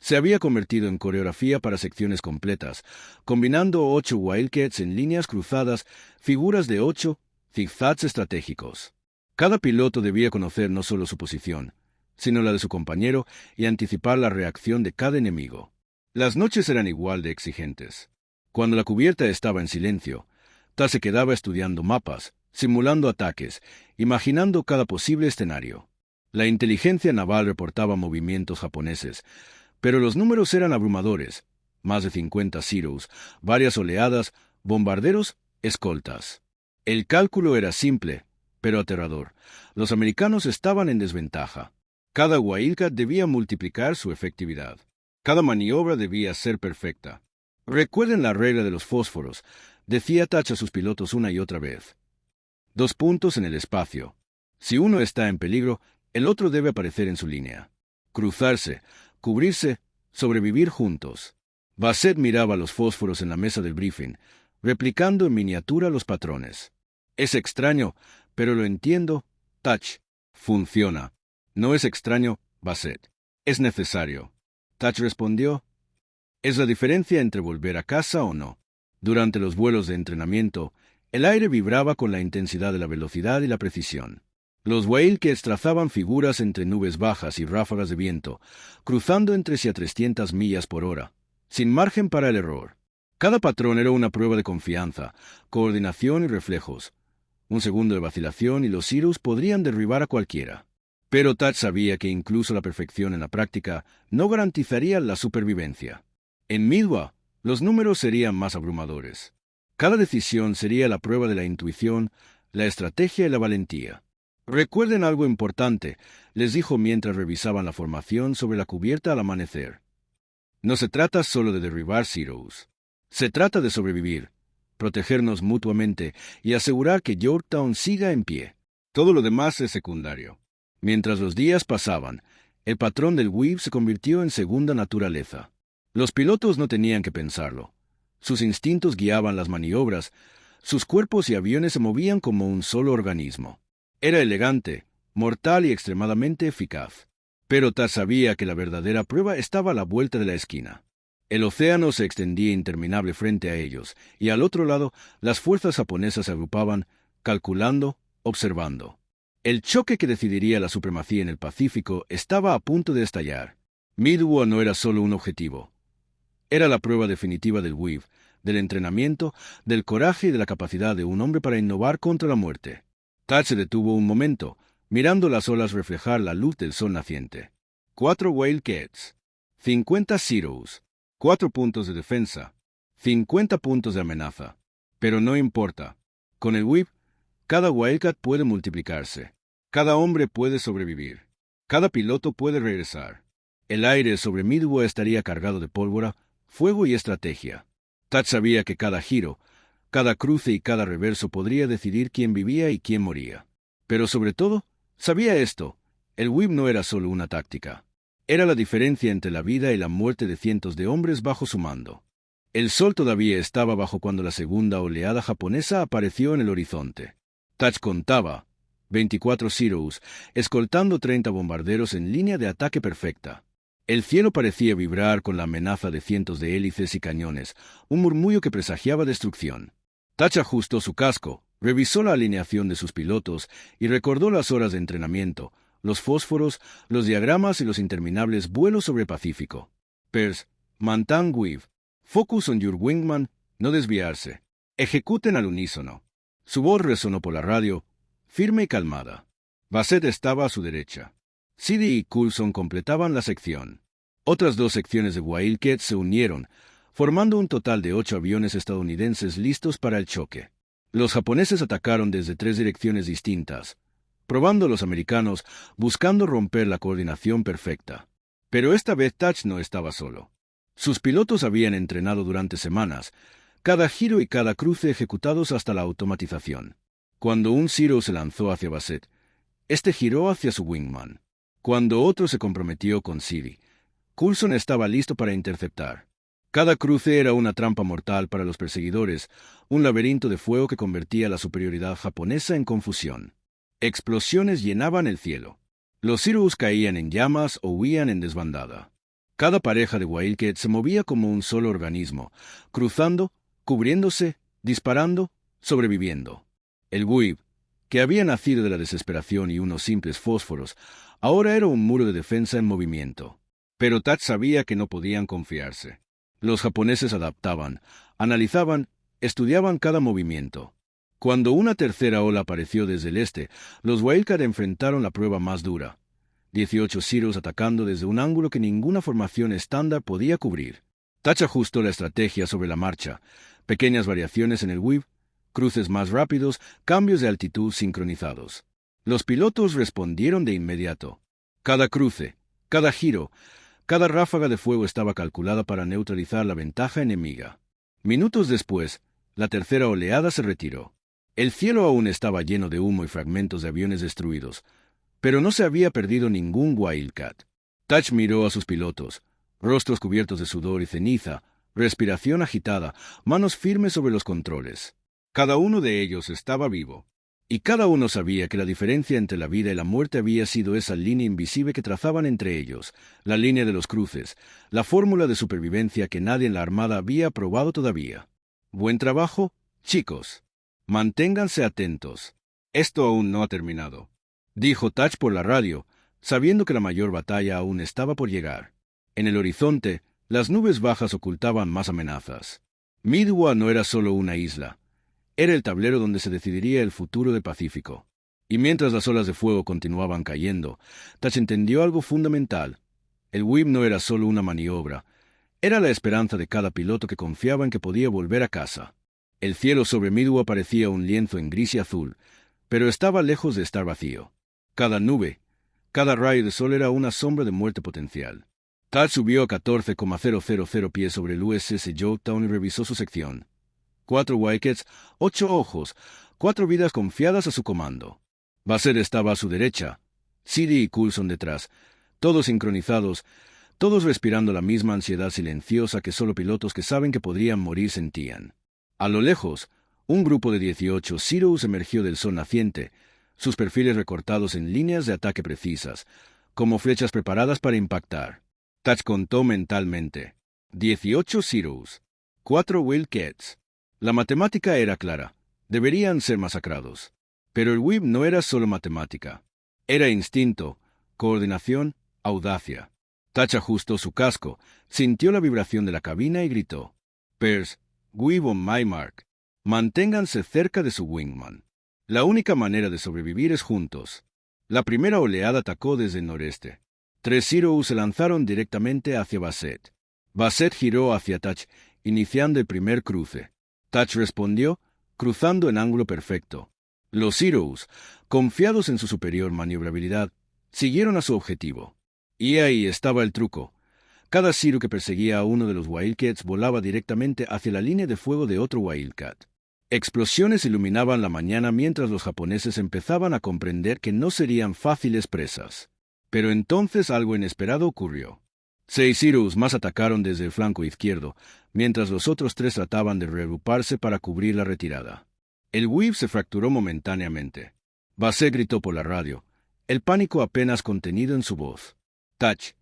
Se había convertido en coreografía para secciones completas, combinando 8 Wildcats en líneas cruzadas, figuras de 8, zigzags estratégicos. Cada piloto debía conocer no solo su posición, sino la de su compañero y anticipar la reacción de cada enemigo. Las noches eran igual de exigentes. Cuando la cubierta estaba en silencio, Tad se quedaba estudiando mapas, simulando ataques, imaginando cada posible escenario. La inteligencia naval reportaba movimientos japoneses, pero los números eran abrumadores. Más de 50 Zeros, varias oleadas, bombarderos, escoltas. El cálculo era simple, pero aterrador. Los americanos estaban en desventaja. Cada Wildcat debía multiplicar su efectividad. Cada maniobra debía ser perfecta. Recuerden la regla de los fósforos, decía Tad a sus pilotos una y otra vez. 2 puntos en el espacio. Si uno está en peligro, el otro debe aparecer en su línea. Cruzarse, cubrirse, sobrevivir juntos. Bassett miraba los fósforos en la mesa del briefing, replicando en miniatura los patrones. Es extraño, pero lo entiendo. Touch. Funciona. No es extraño, Bassett. Es necesario. Touch respondió. Es la diferencia entre volver a casa o no. Durante los vuelos de entrenamiento, el aire vibraba con la intensidad de la velocidad y la precisión. Los Wildcats trazaban figuras entre nubes bajas y ráfagas de viento, cruzando entre sí a 300 millas por hora, sin margen para el error. Cada patrón era una prueba de confianza, coordinación y reflejos. Un segundo de vacilación y los Zeros podrían derribar a cualquiera. Pero Tad sabía que incluso la perfección en la práctica no garantizaría la supervivencia. En Midway, los números serían más abrumadores. Cada decisión sería la prueba de la intuición, la estrategia y la valentía. Recuerden algo importante, les dijo mientras revisaban la formación sobre la cubierta al amanecer. No se trata solo de derribar Zeros. Se trata de sobrevivir, protegernos mutuamente y asegurar que Yorktown siga en pie. Todo lo demás es secundario. Mientras los días pasaban, el patrón del Whip se convirtió en segunda naturaleza. Los pilotos no tenían que pensarlo. Sus instintos guiaban las maniobras, sus cuerpos y aviones se movían como un solo organismo. Era elegante, mortal y extremadamente eficaz. Pero Tad sabía que la verdadera prueba estaba a la vuelta de la esquina. El océano se extendía interminable frente a ellos, y al otro lado las fuerzas japonesas se agrupaban, calculando, observando. El choque que decidiría la supremacía en el Pacífico estaba a punto de estallar. Midway no era solo un objetivo. Era la prueba definitiva del Whip, del entrenamiento, del coraje y de la capacidad de un hombre para innovar contra la muerte. Tad se detuvo un momento, mirando las olas reflejar la luz del sol naciente. 4 Wildcats, 50 Zeros, 4 puntos de defensa, 50 puntos de amenaza. Pero no importa. Con el Whip, cada Wildcat puede multiplicarse. Cada hombre puede sobrevivir. Cada piloto puede regresar. El aire sobre Midway estaría cargado de pólvora, fuego y estrategia. Tad sabía que cada giro, cada cruce y cada reverso podría decidir quién vivía y quién moría. Pero sobre todo, sabía esto: el Whip no era solo una táctica. Era la diferencia entre la vida y la muerte de cientos de hombres bajo su mando. El sol todavía estaba bajo cuando la segunda oleada japonesa apareció en el horizonte. Thatch contaba 24 Zeros, escoltando 30 bombarderos en línea de ataque perfecta. El cielo parecía vibrar con la amenaza de cientos de hélices y cañones, un murmullo que presagiaba destrucción. Thatch ajustó su casco, revisó la alineación de sus pilotos y recordó las horas de entrenamiento, los fósforos, los diagramas y los interminables vuelos sobre el Pacífico. Pers, Mantan Weave. Focus on your wingman, no desviarse. Ejecuten al unísono. Su voz resonó por la radio, firme y calmada. Bassett estaba a su derecha. Seeley y Coulson completaban la sección. Otras 2 secciones de Wildcat se unieron, formando un total de 8 aviones estadounidenses listos para el choque. Los japoneses atacaron desde 3 direcciones distintas, probando a los americanos, buscando romper la coordinación perfecta. Pero esta vez Thatch no estaba solo. Sus pilotos habían entrenado durante semanas, cada giro y cada cruce ejecutados hasta la automatización. Cuando un Zero se lanzó hacia Bassett, este giró hacia su wingman. Cuando otro se comprometió con Seeley, Coulson estaba listo para interceptar. Cada cruce era una trampa mortal para los perseguidores, un laberinto de fuego que convertía la superioridad japonesa en confusión. Explosiones llenaban el cielo. Los Zeros caían en llamas o huían en desbandada. Cada pareja de Wildcat se movía como un solo organismo, cruzando, cubriéndose, disparando, sobreviviendo. El Weave, que había nacido de la desesperación y unos simples fósforos, ahora era un muro de defensa en movimiento. Pero Thatch sabía que no podían confiarse. Los japoneses adaptaban, analizaban, estudiaban cada movimiento. Cuando una tercera ola apareció desde el este, los Wildcat enfrentaron la prueba más dura. 18 Zeros atacando desde un ángulo que ninguna formación estándar podía cubrir. Thatch ajustó la estrategia sobre la marcha, pequeñas variaciones en el Weave, cruces más rápidos, cambios de altitud sincronizados. Los pilotos respondieron de inmediato. Cada cruce, cada giro, cada ráfaga de fuego estaba calculada para neutralizar la ventaja enemiga. Minutos después, la tercera oleada se retiró. El cielo aún estaba lleno de humo y fragmentos de aviones destruidos, pero no se había perdido ningún Wildcat. Thatch miró a sus pilotos, rostros cubiertos de sudor y ceniza, respiración agitada, manos firmes sobre los controles. Cada uno de ellos estaba vivo. Y cada uno sabía que la diferencia entre la vida y la muerte había sido esa línea invisible que trazaban entre ellos, la línea de los cruces, la fórmula de supervivencia que nadie en la Armada había probado todavía. Buen trabajo, chicos. Manténganse atentos. Esto aún no ha terminado, dijo Thatch por la radio, sabiendo que la mayor batalla aún estaba por llegar. En el horizonte, las nubes bajas ocultaban más amenazas. Midway no era solo una isla. Era el tablero donde se decidiría el futuro del Pacífico. Y mientras las olas de fuego continuaban cayendo, Thatch entendió algo fundamental. El Weave no era solo una maniobra. Era la esperanza de cada piloto que confiaba en que podía volver a casa. El cielo sobre Midway parecía un lienzo en gris y azul, pero estaba lejos de estar vacío. Cada nube, cada rayo de sol era una sombra de muerte potencial. Thatch subió a 14,000 pies sobre el USS Yorktown y revisó su sección. 4 Wildcats, 8 ojos, 4 vidas confiadas a su comando. Bassett estaba a su derecha, Seeley y Coulson detrás, todos sincronizados, todos respirando la misma ansiedad silenciosa que solo pilotos que saben que podrían morir sentían. A lo lejos, un grupo de 18 Zeros emergió del sol naciente, sus perfiles recortados en líneas de ataque precisas, como flechas preparadas para impactar. Thatch contó mentalmente. 18 Zeros. 4 Wildcats. La matemática era clara. Deberían ser masacrados. Pero el Weave no era solo matemática. Era instinto, coordinación, audacia. Thatch ajustó su casco, sintió la vibración de la cabina y gritó. Pers, Weave on my mark. Manténganse cerca de su wingman. La única manera de sobrevivir es juntos. La primera oleada atacó desde el noreste. 3 Zeros se lanzaron directamente hacia Bassett. Bassett giró hacia Thatch, iniciando el primer cruce. Thatch respondió, cruzando en ángulo perfecto. Los Zeros, confiados en su superior maniobrabilidad, siguieron a su objetivo. Y ahí estaba el truco. Cada Zero que perseguía a uno de los Wildcats volaba directamente hacia la línea de fuego de otro Wildcat. Explosiones iluminaban la mañana mientras los japoneses empezaban a comprender que no serían fáciles presas. Pero entonces algo inesperado ocurrió. 6 Zeros más atacaron desde el flanco izquierdo, mientras los otros 3 trataban de reagruparse para cubrir la retirada. El Weave se fracturó momentáneamente. Basset gritó por la radio, el pánico apenas contenido en su voz. Touch,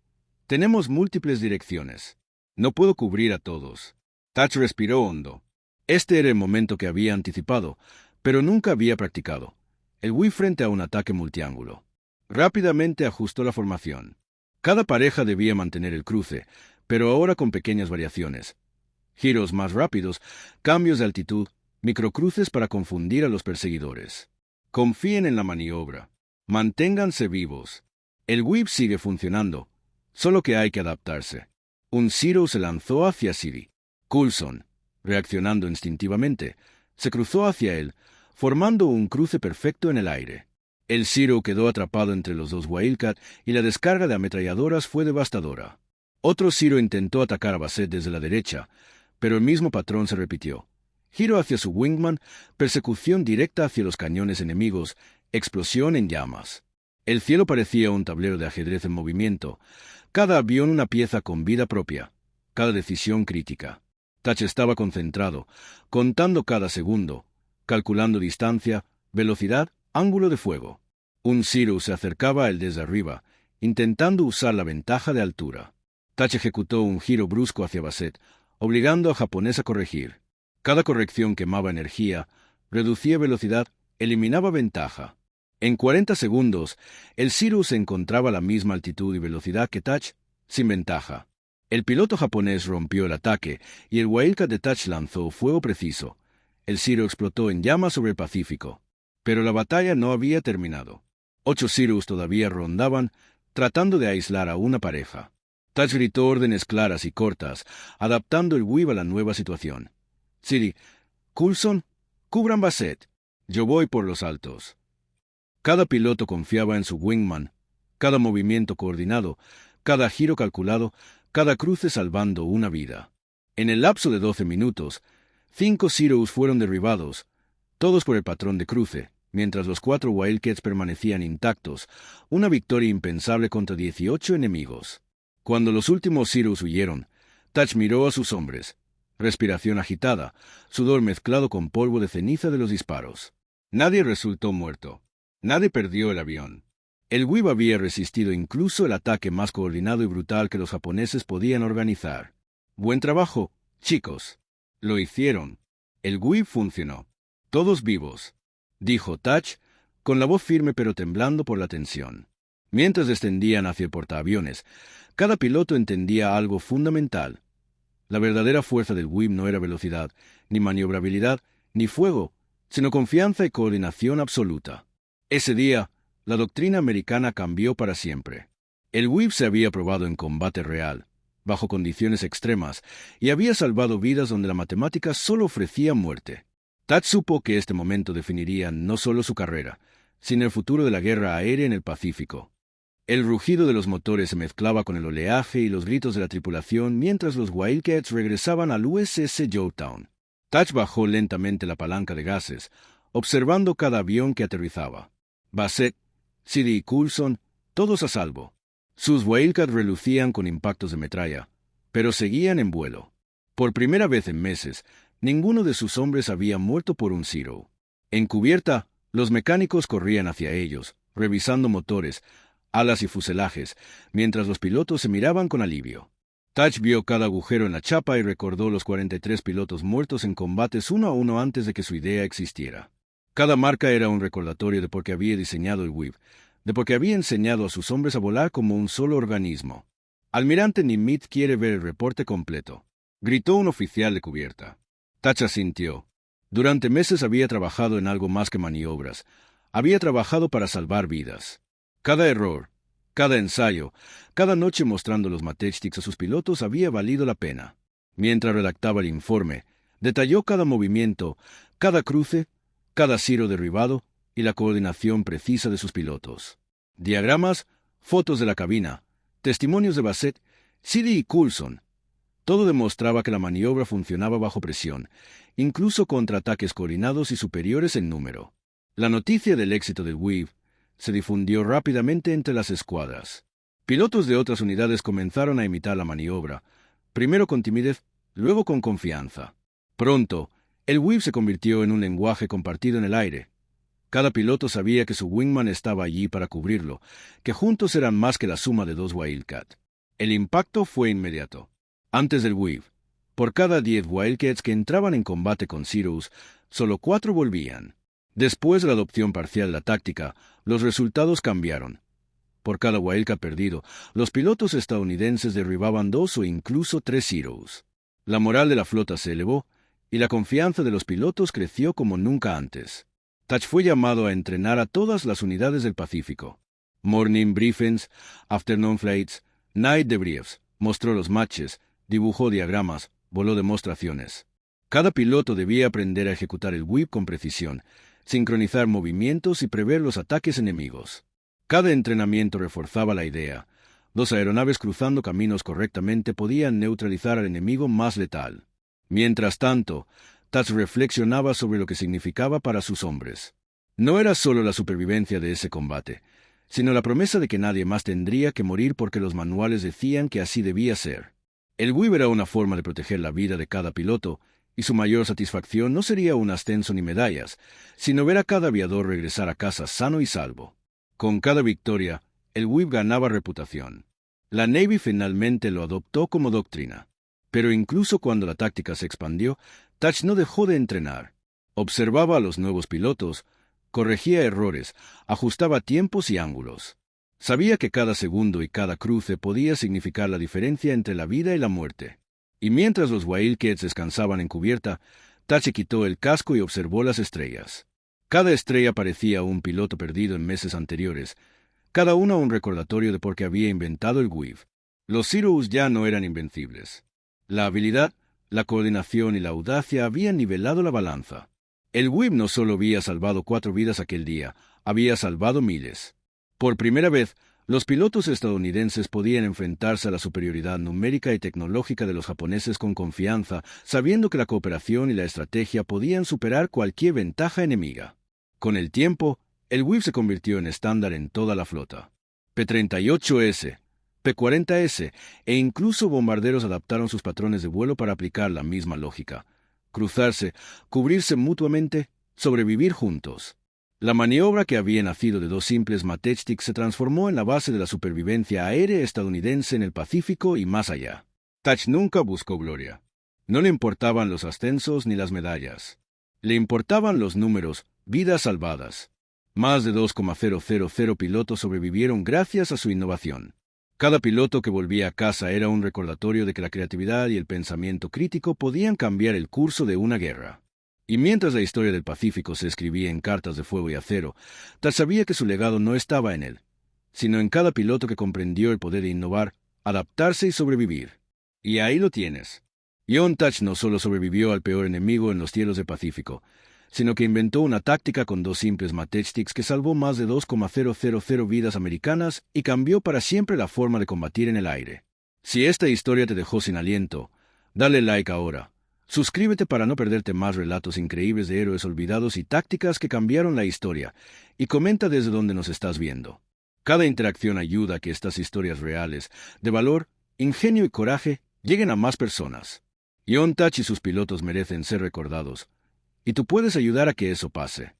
tenemos múltiples direcciones. No puedo cubrir a todos. Touch respiró hondo. Este era el momento que había anticipado, pero nunca había practicado. El Weave frente a un ataque multiángulo. Rápidamente ajustó la formación. Cada pareja debía mantener el cruce, pero ahora con pequeñas variaciones. Giros más rápidos, cambios de altitud, microcruces para confundir a los perseguidores. Confíen en la maniobra. Manténganse vivos. El Weave sigue funcionando, solo que hay que adaptarse. Un Zero se lanzó hacia City. Coulson, reaccionando instintivamente, se cruzó hacia él, formando un cruce perfecto en el aire. El Zero quedó atrapado entre los dos Wildcat y la descarga de ametralladoras fue devastadora. Otro Zero intentó atacar a Basset desde la derecha, pero el mismo patrón se repitió. Giro hacia su wingman, persecución directa hacia los cañones enemigos, explosión en llamas. El cielo parecía un tablero de ajedrez en movimiento, cada avión una pieza con vida propia, cada decisión crítica. Touch estaba concentrado, contando cada segundo, calculando distancia, velocidad, ángulo de fuego. Un Zero se acercaba a él desde arriba, intentando usar la ventaja de altura. Touch ejecutó un giro brusco hacia Basset, obligando a japonés a corregir. Cada corrección quemaba energía, reducía velocidad, eliminaba ventaja. En 40 segundos, el Zero se encontraba a la misma altitud y velocidad que Touch, sin ventaja. El piloto japonés rompió el ataque y el Wildcat de Touch lanzó fuego preciso. El Zero explotó en llamas sobre el Pacífico. Pero la batalla no había terminado. 8 Zeros todavía rondaban, tratando de aislar a una pareja. Touch gritó órdenes claras y cortas, adaptando el Weave a la nueva situación. City, Coulson, cubran Basset. Yo voy por los altos. Cada piloto confiaba en su wingman, cada movimiento coordinado, cada giro calculado, cada cruce salvando una vida. En el lapso de 12 minutos, 5 Zeros fueron derribados, todos por el patrón de cruce, mientras los 4 Wildcats permanecían intactos, una victoria impensable contra 18 enemigos. Cuando los últimos Zeros huyeron, Touch miró a sus hombres. Respiración agitada, sudor mezclado con polvo de ceniza de los disparos. Nadie resultó muerto. Nadie perdió el avión. El Weave había resistido incluso el ataque más coordinado y brutal que los japoneses podían organizar. Buen trabajo, chicos. Lo hicieron. El Weave funcionó. Todos vivos, dijo Touch, con la voz firme pero temblando por la tensión. Mientras descendían hacia el portaaviones, cada piloto entendía algo fundamental. La verdadera fuerza del Weave no era velocidad, ni maniobrabilidad, ni fuego, sino confianza y coordinación absoluta. Ese día, la doctrina americana cambió para siempre. El Weave se había probado en combate real, bajo condiciones extremas, y había salvado vidas donde la matemática solo ofrecía muerte. Touch supo que este momento definiría no solo su carrera, sino el futuro de la guerra aérea en el Pacífico. El rugido de los motores se mezclaba con el oleaje y los gritos de la tripulación mientras los Wildcats regresaban al USS Yorktown. Touch bajó lentamente la palanca de gases, observando cada avión que aterrizaba. Basset, City y Coulson, todos a salvo. Sus Wildcats relucían con impactos de metralla, pero seguían en vuelo. Por primera vez en meses, ninguno de sus hombres había muerto por un Zero. En cubierta, los mecánicos corrían hacia ellos, revisando motores, alas y fuselajes, mientras los pilotos se miraban con alivio. Touch vio cada agujero en la chapa y recordó los 43 pilotos muertos en combates uno a uno antes de que su idea existiera. Cada marca era un recordatorio de por qué había diseñado el Weave, de por qué había enseñado a sus hombres a volar como un solo organismo. Almirante Nimitz quiere ver el reporte completo, gritó un oficial de cubierta. Touch asintió. Durante meses había trabajado en algo más que maniobras. Había trabajado para salvar vidas. Cada error, cada ensayo, cada noche mostrando los matchsticks a sus pilotos había valido la pena. Mientras redactaba el informe, detalló cada movimiento, cada cruce, cada Zero derribado y la coordinación precisa de sus pilotos. Diagramas, fotos de la cabina, testimonios de Basset, City y Coulson. Todo demostraba que la maniobra funcionaba bajo presión, incluso contra ataques coordinados y superiores en número. La noticia del éxito del Weave se difundió rápidamente entre las escuadras. Pilotos de otras unidades comenzaron a imitar la maniobra, primero con timidez, luego con confianza. Pronto, el whip se convirtió en un lenguaje compartido en el aire. Cada piloto sabía que su wingman estaba allí para cubrirlo, que juntos eran más que la suma de dos Wildcat. El impacto fue inmediato. Antes del whip, por cada 10 Wildcats que entraban en combate con Zeros, solo 4 volvían. Después de la adopción parcial de la táctica, los resultados cambiaron. Por cada Wildcat perdido, los pilotos estadounidenses derribaban 2 o incluso 3 Zeros. La moral de la flota se elevó, y la confianza de los pilotos creció como nunca antes. Thatch fue llamado a entrenar a todas las unidades del Pacífico. Morning briefings, afternoon flights, night debriefs, mostró los matches, dibujó diagramas, voló demostraciones. Cada piloto debía aprender a ejecutar el whip con precisión, sincronizar movimientos y prever los ataques enemigos. Cada entrenamiento reforzaba la idea. 2 aeronaves cruzando caminos correctamente podían neutralizar al enemigo más letal. Mientras tanto, Thatch reflexionaba sobre lo que significaba para sus hombres. No era solo la supervivencia de ese combate, sino la promesa de que nadie más tendría que morir porque los manuales decían que así debía ser. El whip era una forma de proteger la vida de cada piloto, y su mayor satisfacción no sería un ascenso ni medallas, sino ver a cada aviador regresar a casa sano y salvo. Con cada victoria, el whip ganaba reputación. La Navy finalmente lo adoptó como doctrina. Pero incluso cuando la táctica se expandió, Thatch no dejó de entrenar. Observaba a los nuevos pilotos, corregía errores, ajustaba tiempos y ángulos. Sabía que cada segundo y cada cruce podía significar la diferencia entre la vida y la muerte. Y mientras los Wildcats descansaban en cubierta, Thatch quitó el casco y observó las estrellas. Cada estrella parecía un piloto perdido en meses anteriores, cada una un recordatorio de por qué había inventado el whip. Los Zeros ya no eran invencibles. La habilidad, la coordinación y la audacia habían nivelado la balanza. El whip no solo había salvado 4 vidas aquel día, había salvado miles. Por primera vez, los pilotos estadounidenses podían enfrentarse a la superioridad numérica y tecnológica de los japoneses con confianza, sabiendo que la cooperación y la estrategia podían superar cualquier ventaja enemiga. Con el tiempo, el whip se convirtió en estándar en toda la flota. P-38S, P-40S e incluso bombarderos adaptaron sus patrones de vuelo para aplicar la misma lógica. Cruzarse, cubrirse mutuamente, sobrevivir juntos. La maniobra que había nacido de 2 simples matchsticks se transformó en la base de la supervivencia aérea estadounidense en el Pacífico y más allá. Thatch nunca buscó gloria. No le importaban los ascensos ni las medallas. Le importaban los números, vidas salvadas. Más de 2,000 pilotos sobrevivieron gracias a su innovación. Cada piloto que volvía a casa era un recordatorio de que la creatividad y el pensamiento crítico podían cambiar el curso de una guerra. Y mientras la historia del Pacífico se escribía en cartas de fuego y acero, Thatch sabía que su legado no estaba en él, sino en cada piloto que comprendió el poder de innovar, adaptarse y sobrevivir. Y ahí lo tienes. John Thatch no solo sobrevivió al peor enemigo en los cielos del Pacífico, sino que inventó una táctica con 2 simples matchsticks que salvó más de 2,000 vidas americanas y cambió para siempre la forma de combatir en el aire. Si esta historia te dejó sin aliento, dale like ahora. Suscríbete para no perderte más relatos increíbles de héroes olvidados y tácticas que cambiaron la historia, y comenta desde donde nos estás viendo. Cada interacción ayuda a que estas historias reales, de valor, ingenio y coraje, lleguen a más personas. John Thatch y sus pilotos merecen ser recordados, y tú puedes ayudar a que eso pase.